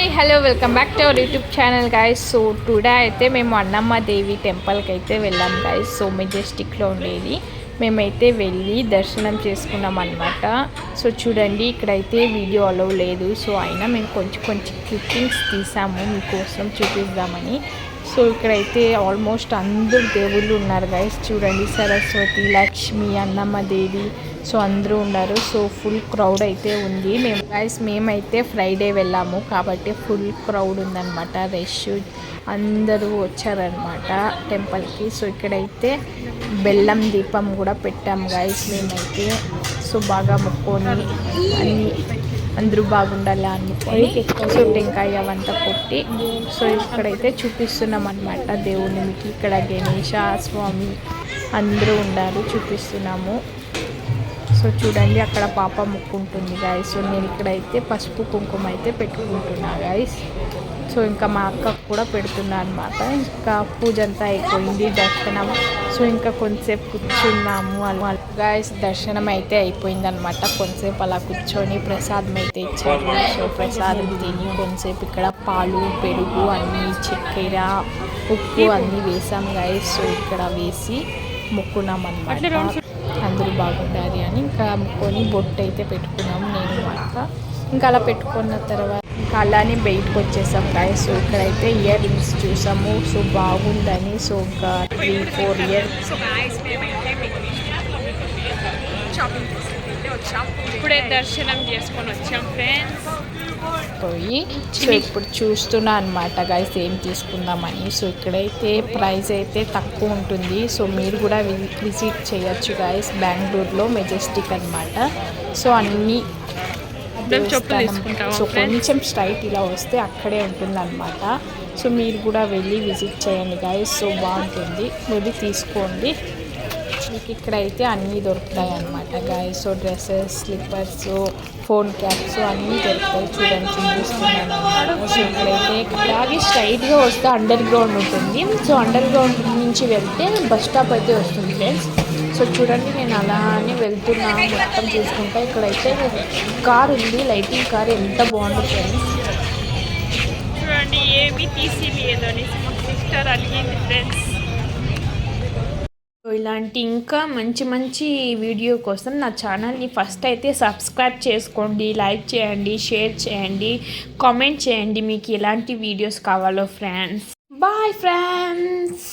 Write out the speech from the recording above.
Hi hello welcome back to our YouTube channel guys. So today అయితే మేము అన్నమ్మ దేవి టెంపుల్కి అయితే వెళ్ళాం గైస్. సో మెజెస్టిక్లో ఉండేది. మేమైతే వెళ్ళి దర్శనం చేసుకున్నాం అనమాట. సో చూడండి, ఇక్కడైతే వీడియో అలౌ లేదు. సో అయినా మేము కొంచెం క్లిప్పింగ్స్ తీసాము మీకోసం చూపిద్దామని. సో ఇక్కడైతే ఆల్మోస్ట్ అందరు దేవుళ్ళు ఉన్నారు గైస్. చూడండి, సరస్వతి, లక్ష్మి, అన్నమ్మ దేవి, సో అందరూ ఉన్నారు. సో ఫుల్ క్రౌడ్ అయితే ఉంది. మేమైతే ఫ్రైడే వెళ్ళాము కాబట్టి ఫుల్ క్రౌడ్ ఉందన్నమాట, రష్ అందరూ వచ్చారనమాట టెంపుల్కి. సో ఇక్కడైతే బెల్లం దీపం కూడా పెట్టాము గైస్ మేమైతే. సో బాగా మొక్కొని అన్నీ అందరూ బాగుండాలి అనుకొని సో టెంకాయ అవంతా కొట్టి సో ఇక్కడైతే చూపిస్తున్నాం అనమాట దేవుని. మీకు ఇక్కడ గణేష స్వామి అందరూ ఉన్నారు, చూపిస్తున్నాము. సో చూడండి, అక్కడ పాప ముక్కుంటుంది గాయస్. సో నేను ఇక్కడైతే పసుపు కుంకుమ అయితే పెట్టుకుంటున్నా గాయస్. సో ఇంకా మా అక్కకు కూడా పెడుతున్నా అనమాట. ఇంకా పూజ అంతా అయిపోయింది, దర్శనం. సో ఇంకా కొంతసేపు కూర్చున్నాము గాయస్. దర్శనం అయితే అయిపోయింది అనమాట. కొంతసేపు అలా కూర్చొని ప్రసాదం అయితే ఇచ్చారు. సో ప్రసాదం తిని కొంతసేపు ఇక్కడ పాలు, పెరుగు, అన్నీ చక్కెర, ఉప్పు అన్నీ వేసాం గాయస్. సో ఇక్కడ వేసి మొక్కున్నాం అనమాట, అందరూ బాగుండాలి అని. ఇంకా మొక్కుని బొట్టు అయితే పెట్టుకున్నాము నేను మా అక్క. ఇంకా అలా పెట్టుకున్న తర్వాత ఇంకా అలానే బయటకు వచ్చేసాం గాయస్. సో ఇక్కడైతే ఇయర్ రింగ్స్ చూసాము. సో బాగుందని. సో ఒక 3-4 ఇయర్స్ ఇప్పుడే దర్శనం చేసుకొని వచ్చాం ఫ్రెండ్స్ పోయి. సో ఇప్పుడు చూస్తున్నా అనమాట గైస్ ఏం తీసుకుందామని. సో ఇక్కడైతే ప్రైస్ అయితే తక్కువ ఉంటుంది. సో మీరు కూడా విజిట్ చేయొచ్చు గైస్. బెంగళూరులో మెజెస్టిక్ అనమాట. సో అన్నీ సో కొంచెం స్ట్రైట్ ఇలా వస్తే అక్కడే ఉంటుందన్నమాట. సో మీరు కూడా వెళ్ళి విజిట్ చేయండి గైస్. సో బాగుంటుంది, వెళ్ళి తీసుకోండి. మీకు ఇక్కడైతే అన్నీ దొరుకుతాయి అన్నమాట guys. So dresses, slippers, phone caps అన్నీ దొరుకుతాయి. చూడండి, చూపిస్తున్నాను అన్నమాట. సో ఇక్కడైతే అలాగే స్ట్రైట్గా వస్తే అండర్ గ్రౌండ్ ఉంటుంది. సో అండర్ గ్రౌండ్ నుంచి వెళ్తే బస్ స్టాప్ అయితే వస్తుంది ఫ్రెండ్స్. సో చూడండి, నేను అలానే వెళ్తున్నా మొత్తం చూసుకుంటా. ఇక్కడైతే కార్ ఉంది, లైటింగ్ కార్, ఎంత బాగుంది ఫ్రెండ్స్. చూడండి, ఏమీ తీసిలేదు అనేసి మా సిస్టర్ అడిగింది ఫ్రెండ్స్. ఇలాంటి ఇంకా మంచి వీడియో కోసం నా ఛానల్ని ఫస్ట్ అయితే సబ్స్క్రైబ్ చేసుకోండి, లైక్ చేయండి, షేర్ చేయండి, కామెంట్ చేయండి మీకు ఎలాంటి వీడియోస్ కావాలో ఫ్రెండ్స్. Bye friends.